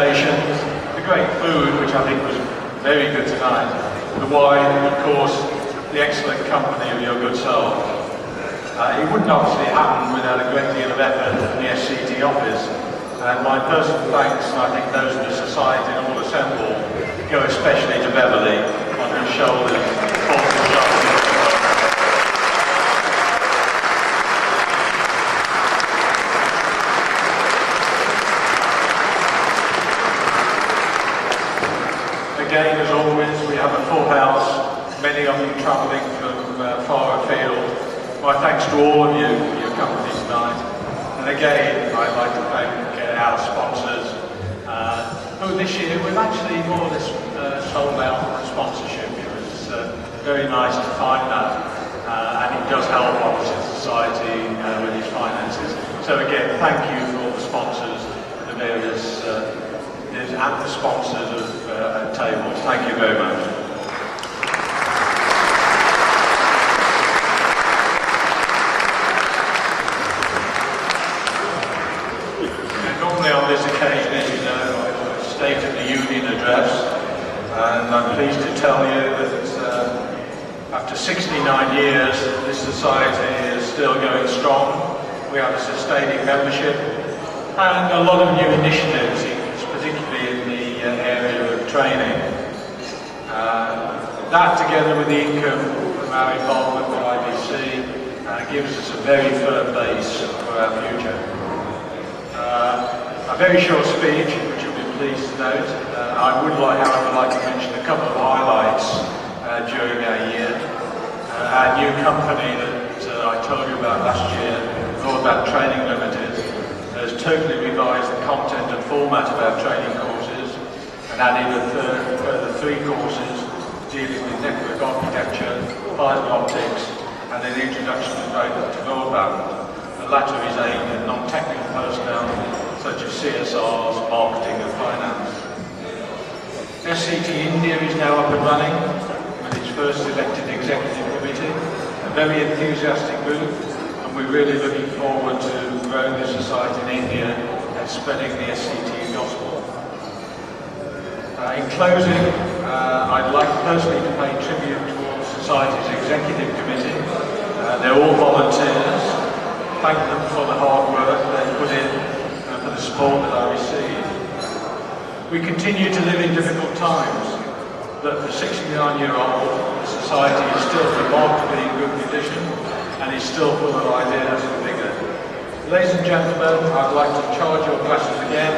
education, the great food, which I think was very good tonight, the wine, and of course, the excellent company of your good soul. It wouldn't obviously happen without a great deal of effort in the SCTE office. And my personal thanks, and I think those of the society and all assembled, go especially to Beverly, on whose shoulders falls the shoulder. Again, as always, we have a full house, many of you travelling from far afield. My thanks to all of you for your company tonight. And again, I'd like to thank our sponsors, who this year we've actually more or less sold out for sponsorship. It was very nice to find that, and it does help obviously society with its finances. So again, thank you for all the sponsors, the various and the sponsors of tables. Thank you very much. On this occasion, as you know, I State of the Union address, and I'm pleased to tell you that after 69 years, this society is still going strong. We have a sustaining membership and a lot of new initiatives, particularly in the area of training. That, together with the income from our involvement with IBC, gives us a very firm base for our future. A very short speech, which you'll be pleased to note. I would however, like to mention a couple of highlights during our year. Our new company that I told you about last year, Broadband Training Limited, has totally revised the content and format of our training courses and added a further 3 courses dealing with network architecture, fibre optics, and an introduction to broadband. The latter is aimed at non-technical personnel such as CSRs, marketing and finance. SCTE India is now up and running with its first elected executive committee, a very enthusiastic group, and we're really looking forward to growing the society in India and spreading the SCTE gospel. In closing, I'd like personally to pay tribute to all the society's executive committee. They're all volunteers. Thank them for the hard work they put in and for the support that I received. We continue to live in difficult times, but for 69-year-old, the society is still remarkably in good condition and is still full of ideas and vigour. Ladies and gentlemen, I'd like to charge your glasses again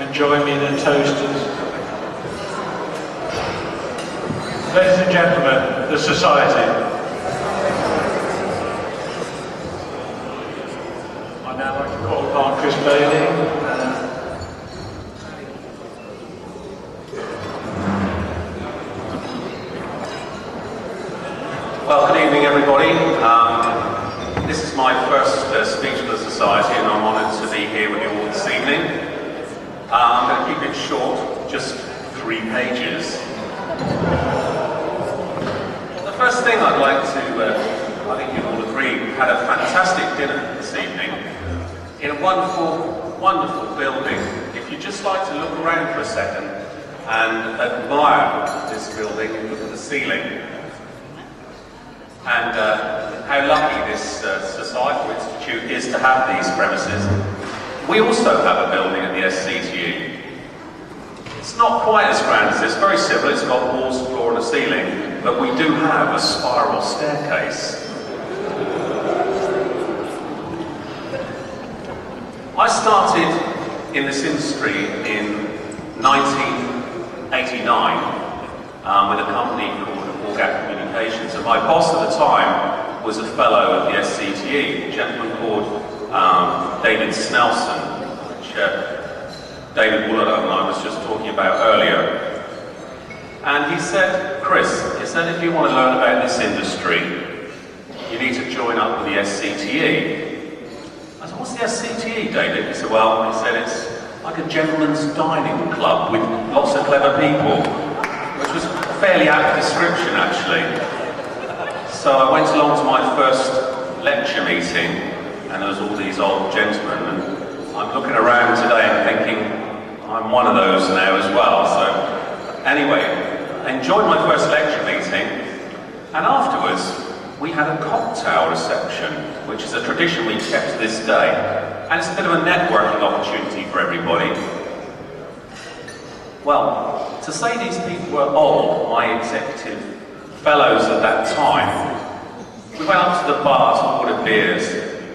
and join me in a toast. Ladies and gentlemen, the society. I'd now like to call upon Chris Bailey. Well, good evening everybody. This is my first speech for the Society and I'm honoured to be here with you all this evening. I'm going to keep it short, just 3 pages. The first thing I'd like to, I think you'll all agree, we've had a fantastic dinner this evening in a wonderful, wonderful building. If you'd just like to look around for a second and admire this building, look at the ceiling, and how lucky this societal institute is to have these premises. We also have a building at the SCTE. It's not quite as grand as this, very similar, it's got walls, floor and a ceiling, but we do have a spiral staircase. I started in this industry in 1989 with a company called Communications, and my boss at the time was a fellow of the SCTE, a gentleman called David Snelson, which David Wooler and I was just talking about earlier. And he said, Chris, he said, if you want to learn about this industry, you need to join up with the SCTE. I said, what's the SCTE, David? He said, well, he said, it's like a gentleman's dining club with lots of clever people, which was fairly apt description, actually. So I went along to my first lecture meeting, and there was all these old gentlemen, and I'm looking around today and thinking, I'm one of those now as well. So anyway, I enjoyed my first lecture meeting, and afterwards we had a cocktail reception, which is a tradition we kept to this day, and it's a bit of a networking opportunity for everybody. Well, to say these people were old, my executive fellows at that time, we went up to the bar to order beers,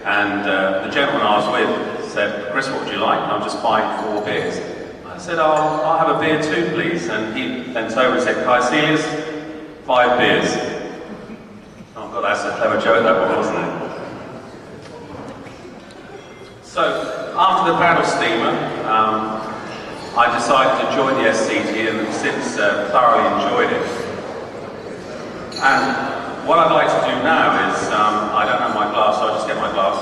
and the gentleman I was with said, "Chris, what would you like?" And I'm just buying 4 beers. I said, I'll have a beer too, please. And he bent over and said, "Caecilius, 5 beers." Oh God, that's a clever joke, that one, wasn't it? So, after the paddle steamer, I decided to join the SCTE and have since thoroughly enjoyed it. And what I'd like to do now is, I don't have my glass, so I'll just get my glass.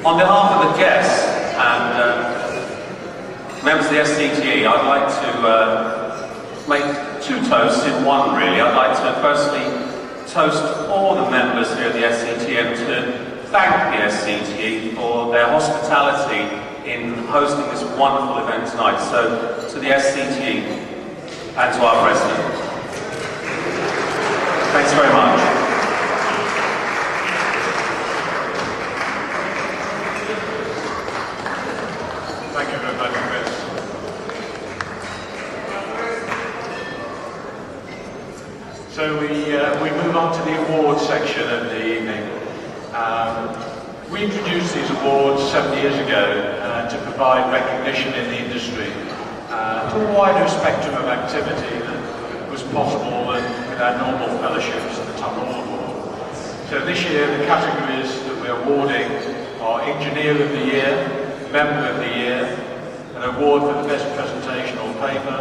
On behalf of the guests and members of the SCTE, I'd like to make 2 toasts in one, really. I'd like to firstly toast all the members here at the SCTE and to thank the SCTE for their hospitality in hosting this wonderful event tonight. So, to the SCTE and to our President, thanks very much. Thank you very much, Chris. So we move on to the awards section of the evening. We introduced these awards 7 years ago to provide recognition in the industry to a wider spectrum of activity that was possible with our normal fellowships at the Top Hall Award. So this year the categories that we're awarding are Engineer of the Year, Member of the Year, an award for the best presentation or paper,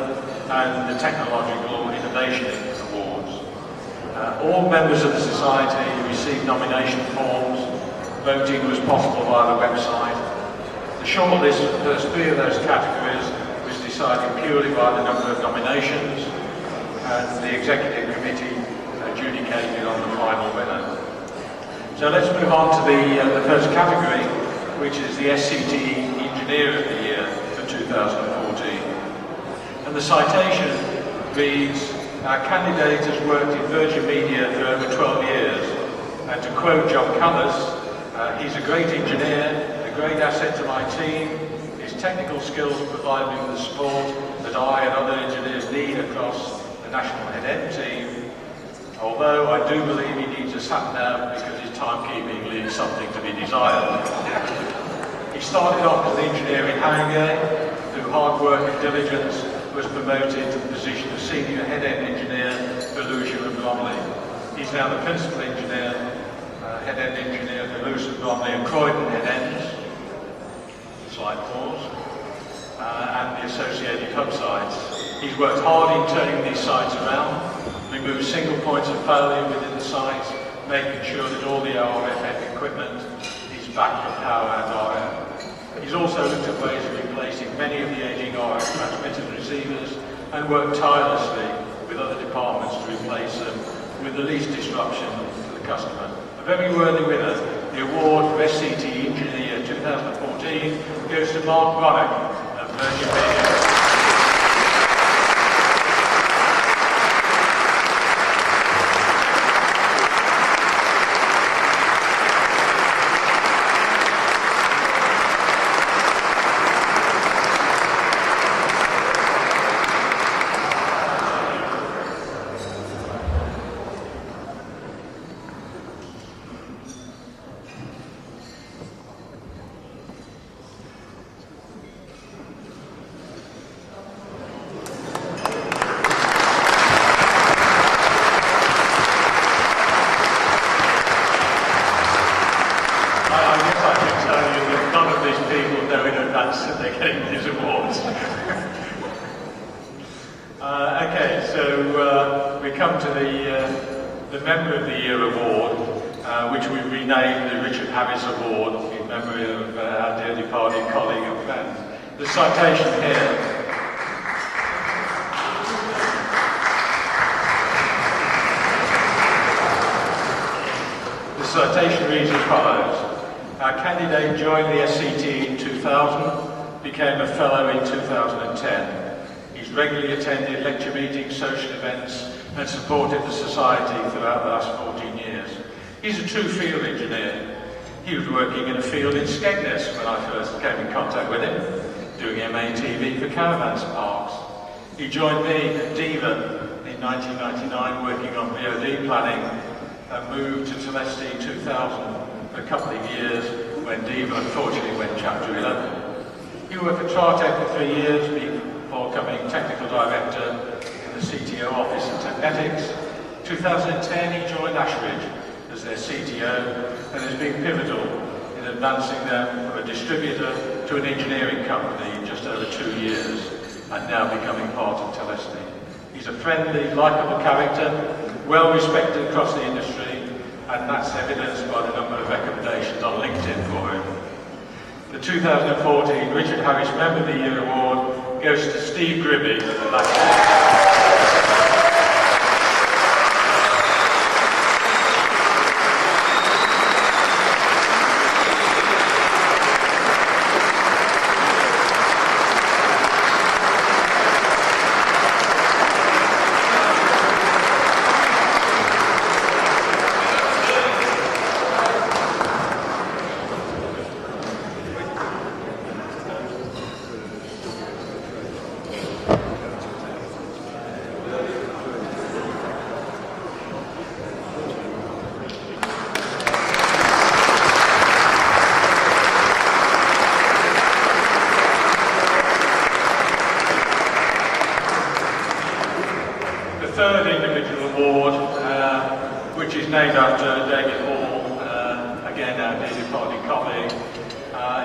and the Technological Innovation Awards. All members of the Society received nomination forms. Voting was possible via the website. The shortlist for the first 3 of those categories was decided purely by the number of nominations, and the Executive Committee adjudicated on the final winner. So let's move on to the first category, which is the SCTE Engineer of the Year for 2014. And the citation reads, "Our candidate has worked in Virgin Media for over 12 years, and to quote John Cullis, he's a great engineer, a great asset to my team. His technical skills provide me with the support that I and other engineers need across the National Head-End team. Although I do believe he needs a sat-nav because his timekeeping leaves something to be desired." He started off as an engineer in Haringey. Through hard work and diligence, was promoted to the position of Senior Head-End Engineer for Lewisham and Bromley. He's now the Principal Engineer, Head-End Engineer for Lewisham, Bromley and Croydon Head-Ends, slight pause, and the associated hub sites. He's worked hard in turning these sites around, removed single points of failure within the sites, making sure that all the RF equipment is backed with power and RF. He's also looked at ways of replacing many of the aging RF transmitters and receivers and worked tirelessly with other departments to replace them with the least disruption to the customer. A very worthy winner. The award for SCTE Engineer 2014 goes to Mark Roddick of Virgin Media. Okay, so we come to the Member of the Year award, which we renamed the Richard Harris Award in memory of our dear departed colleague and friend. The citation here. candidate joined the SCTE in 2000, became a fellow in 2010. He's regularly attended lecture meetings, social events, and supported the Society throughout the last 14 years. He's a true field engineer. He was working in a field in Skegness when I first came in contact with him, doing MATV for caravan parks. He joined me at DEVA in 1999, working on VOD planning, and moved to Telesti in 2000 for a couple of years when DEVA unfortunately went Chapter 11. He worked for Tratec for 3 years before becoming Technical Director in the CTO office in Technetics. 2010 he joined Ashridge as their CTO and has been pivotal in advancing them from a distributor to an engineering company in just over 2 years and now becoming part of Telesti. He's a friendly, likeable character, well respected across the industry, and that's evidenced by the number of recommendations on LinkedIn for him. The 2014 Richard Harris Member of the Year Award goes to Steve Gribby at the back. Third individual award, which is named after David Hall, again our dearly departed colleague,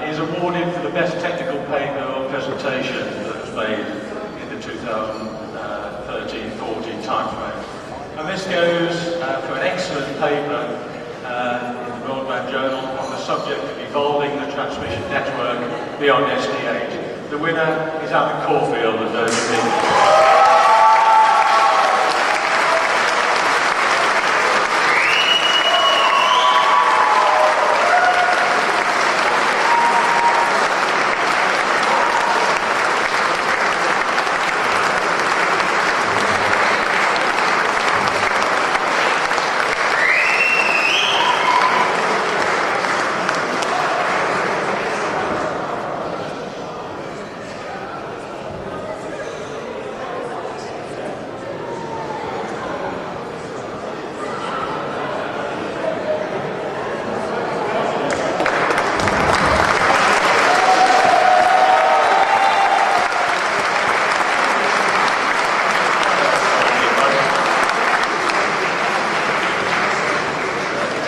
is awarded for the best technical paper or presentation that was made in the 2013-14 timeframe. And this goes for an excellent paper in the Broadband Journal on the subject of evolving the transmission network beyond SDH. The winner is Alan Caulfield of those opinions.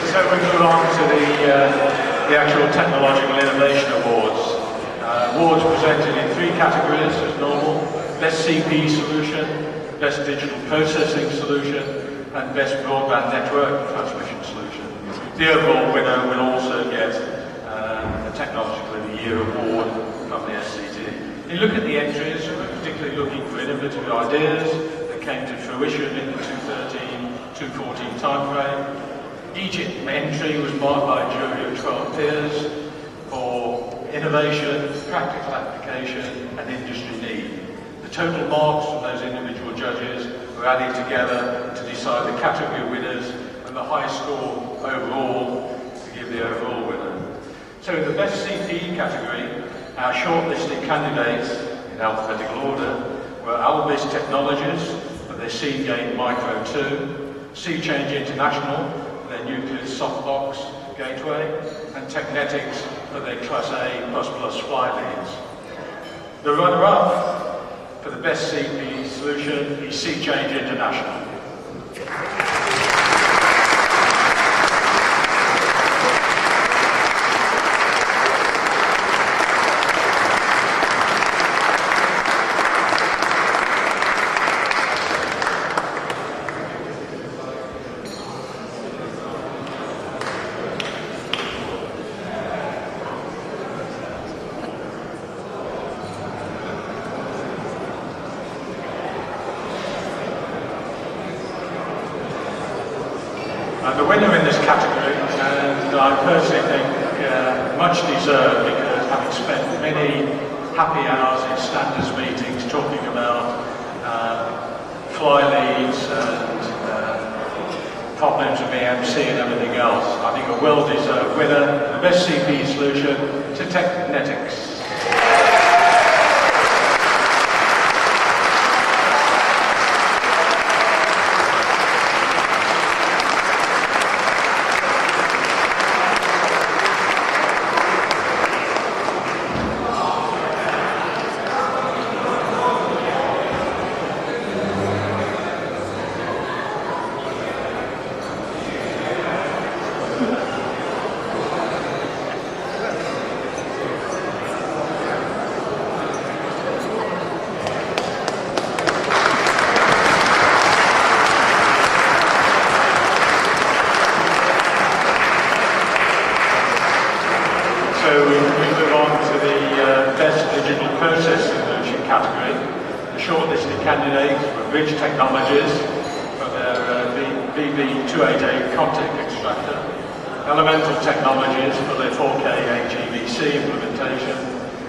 So we move on to the actual Technological Innovation Awards. Awards presented in 3 categories as normal: Best CPE Solution, Best Digital Processing Solution, and Best Broadband Network Transmission Solution. The overall winner will also get a Technological of the Year Award from the SCTE. You look at the entries, we're particularly looking for innovative ideas that came to fruition in the 2013-2014 timeframe. Each entry was marked by a jury of 12 peers for innovation, practical application, and industry need. The total marks from those individual judges were added together to decide the category winners and the highest score overall to give the overall winner. So in the Best CPE category, our shortlisted candidates in alphabetical order were Albis Technologies for their Seagate Micro 2, SeaChange International their Nucleus Softbox Gateway, and Technetics for their Class A++ fly leads. The runner-up for the Best CPE solution is SeaChange International. And the winner in this category, and I personally think much deserved, because having spent many happy hours in standards meetings talking about fly leads and problems with EMC and everything else, I think a well-deserved winner, the best CPE solution to Technetics. So we move on to the Best Digital Process Solution category. The shortlisted candidates were Bridge Technologies for their VB288 contact extractor, Elemental Technologies for their 4K HEVC implementation,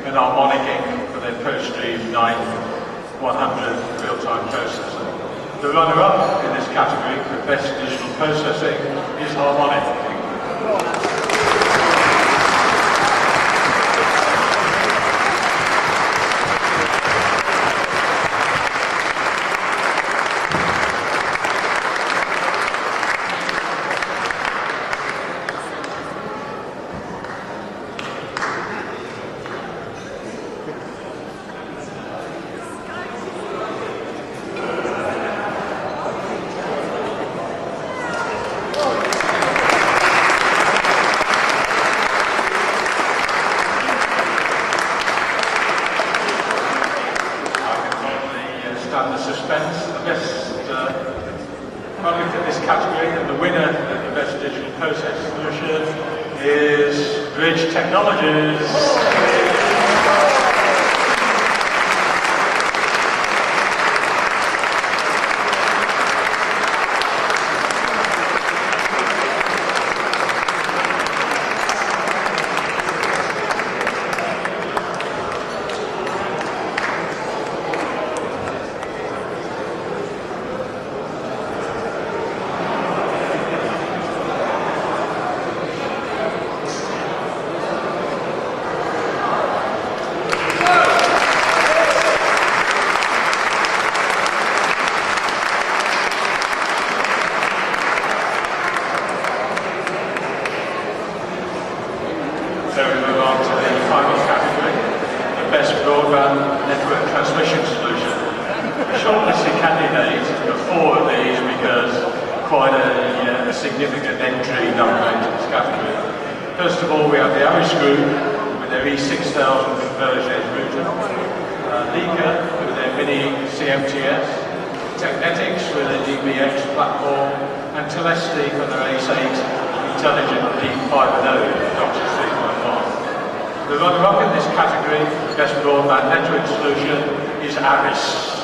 and Harmonic Inc. for their ProStream 9100 real-time processor. The runner-up in this category for Best Digital Processing is Harmonic Inc. The suspense. The best product in this category, and the winner of the Best Digital Process Solution is Bridge Technologies. So we move on to the final category, the Best Broadband Network Transmission Solution. The shortlisted candidates for 4 of these, because quite a significant entry number into this category. First of all, we have the Aris Group with their E6000 converged router, Leica with their Mini CMTS, Technetics with their DBX platform, and Telesti for their ACE8 Intelligent D5.0 DOCSIS 3.1. The runner-up in this category, Best Broadband Network Solution, is Aris.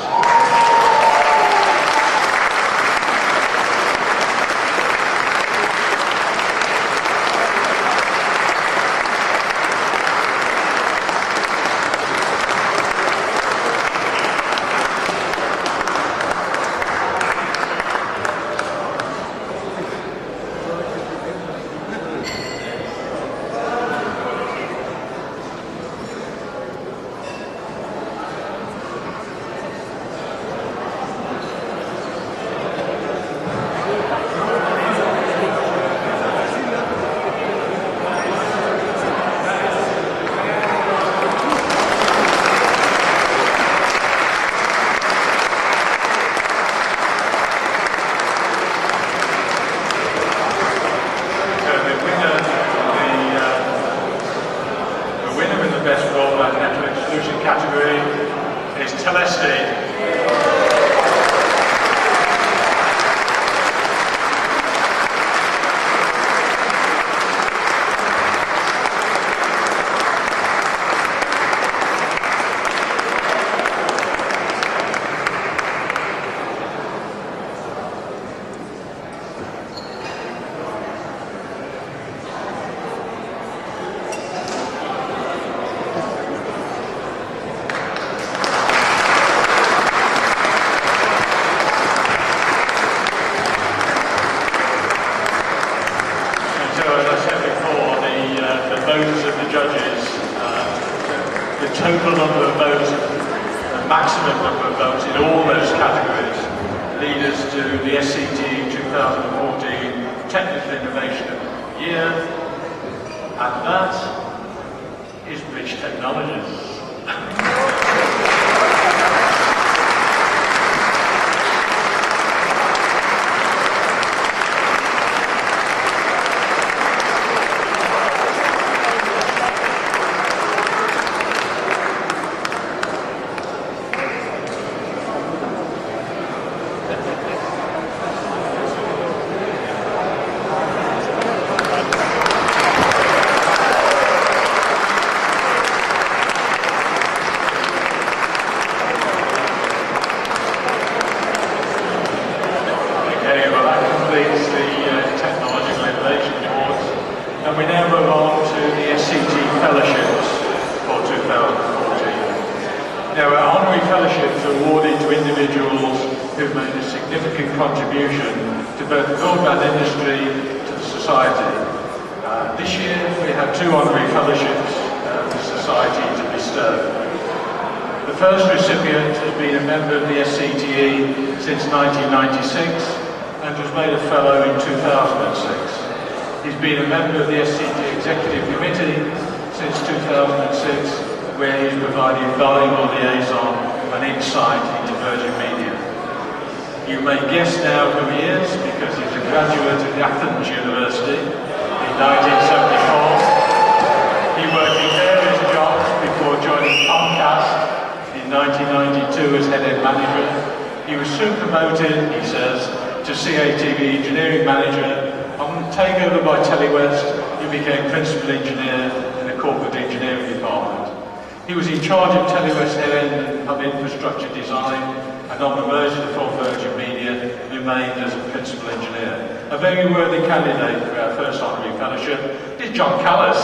Best Broadband Network Solution category is Telesti. the total number of votes, the maximum number of votes in all those categories, lead us to the SCTE 2014 Technical Innovation of the Year, and that is Bridge Technologies. And we now move on to the SCTE Fellowships for 2014. Now, our honorary fellowships are awarded to individuals who've made a significant contribution to both the broadband industry to the society. This year we have two honorary fellowships for the society to bestow. The first recipient has been a member of the SCTE since 1996 and was made a fellow in 2006. He's been a member of the SCTE Executive Committee since 2006, where he's provided valuable liaison and insight into Virgin Media. You may guess now who he is, because he's a graduate of Athens University in 1974. He worked in various jobs before joining Comcast in 1992 as head end manager. He was soon promoted, he says, to CATV engineering manager. On takeover by Telewest, he became principal engineer in the corporate engineering department. He was in charge of Telewest head-end and hub infrastructure design, and on the merger for Virgin Media, remained as a principal engineer. A very worthy candidate for our first honorary fellowship is John Callis.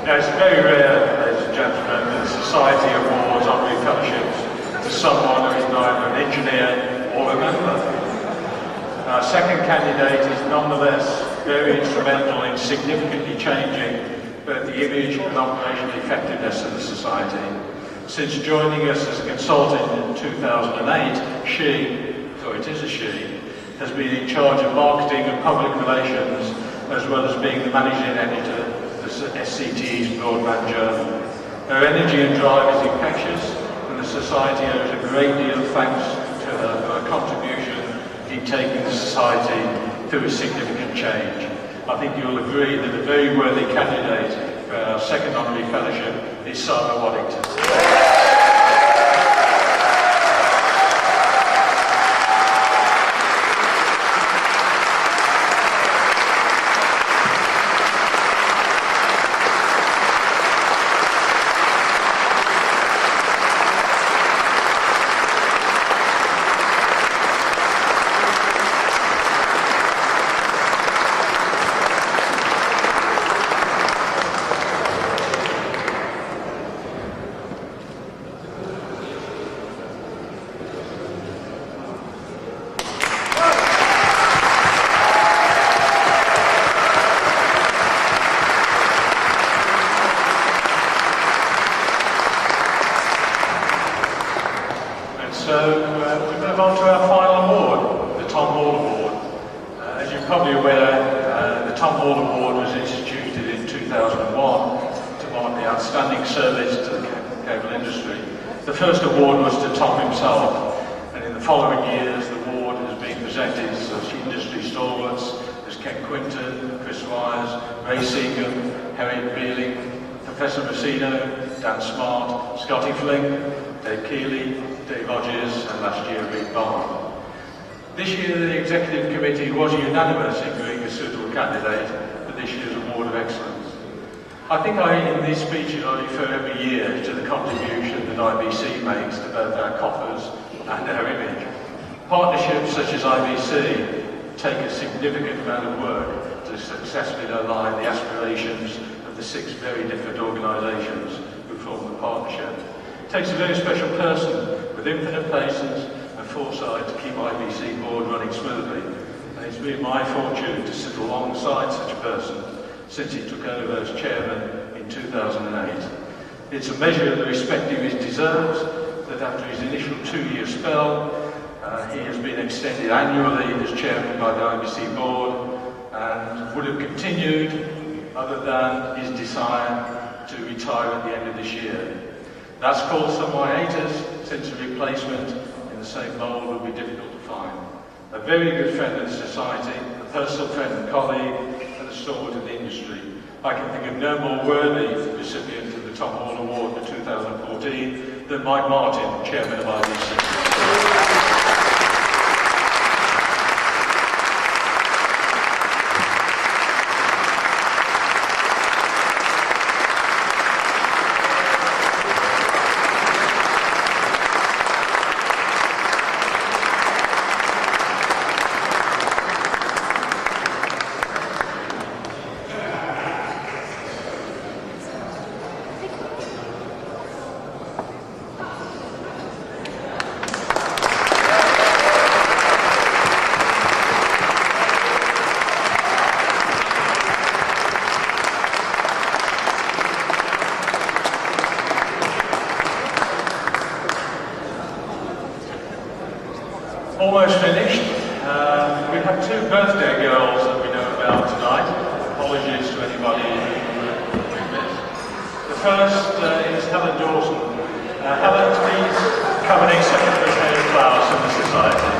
Now, it's very rare, ladies and gentlemen, that society awards honorary fellowships to someone who is neither an engineer or a member. Our second candidate is nonetheless very instrumental in significantly changing both the image and operational effectiveness of the society. Since joining us as a consultant in 2008, it is a she, has been in charge of marketing and public relations, as well as being the managing editor of the SCTE's Broadband journal. Her energy and drive is infectious, and the society owes a great deal of thanks to her for her contribution in taking the society through a significant change. I think you'll agree that a very worthy candidate for our second honorary fellowship is Sarah Waddington. So we move on to our final award, the Tom Hall Award. As you're probably aware, the Tom Hall Award was instituted in 2001 to mark the outstanding service to the cable industry. The first award was to Tom himself, and in the following years the award has been presented to industry stalwarts Quinton, Chris Wires, Ray Seacombe, Harriet Beeling, Professor Messino, Dan Smart, Scotty Flink, Dave Keeley, Dave Hodges, and last year Rick Barn. This year the Executive Committee was unanimous in agreeing a suitable candidate for this year's Award of Excellence. I think in these speeches I refer every year to the contribution that IBC makes to both our coffers and our image. Partnerships such as IBC take a significant amount of work to successfully align the aspirations of the 6 very different organisations who form the partnership. It takes a very special person with infinite patience and foresight to keep IBC board running smoothly, and it's been my fortune to sit alongside such a person since he took over as chairman in 2008. It's a measure of the respect he deserves that after his initial 2-year spell, he has been extended annually as chairman by the IBC board and would have continued other than his desire to retire at the end of this year. That's caused some hiatus since a replacement in the same mould will be difficult to find. A very good friend of the society, a personal friend and colleague, and a stalwart of the industry. I can think of no more worthy recipient of the Tom Hall Award for 2014 than Mike Martin, chairman of IBC. Almost finished. We have 2 birthday girls that we know about tonight. Apologies to anybody who we missed. The first is Helen Dawson. Helen, please come and accept the bouquet of flowers from the society.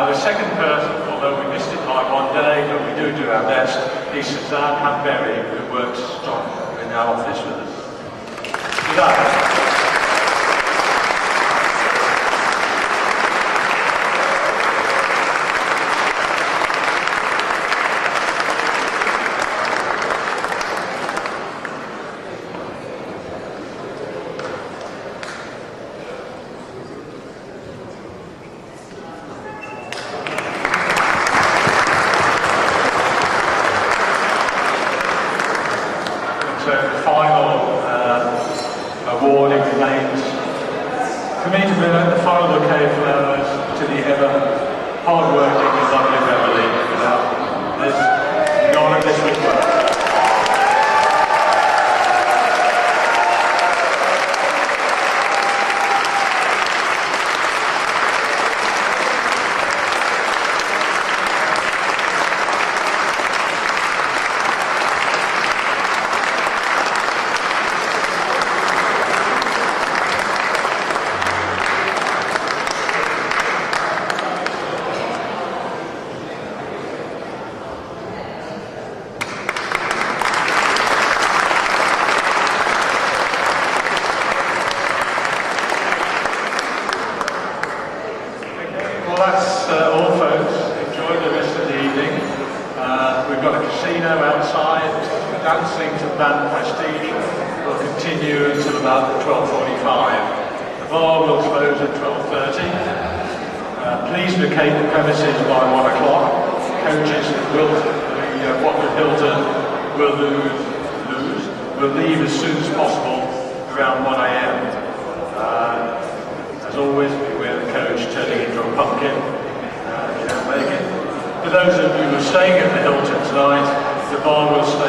The second person, although we missed it by 1 day, but we do our best, is Suzanne Hanberry, who works in our office with us. Suzanne. So the final awarding remains for me to present the final bouquet of flowers to the ever hard-working and lovely Beverly. Without this, none of this would work. That's all, folks. Enjoy the rest of the evening. We've got a casino outside. Dancing to band Prestige will continue until about 12:45. The bar will close at 12:30. Please vacate the premises by 1 o'clock. Coaches at Watford Hilton will leave as soon as possible around are staying at the Hilton tonight, the bar will stay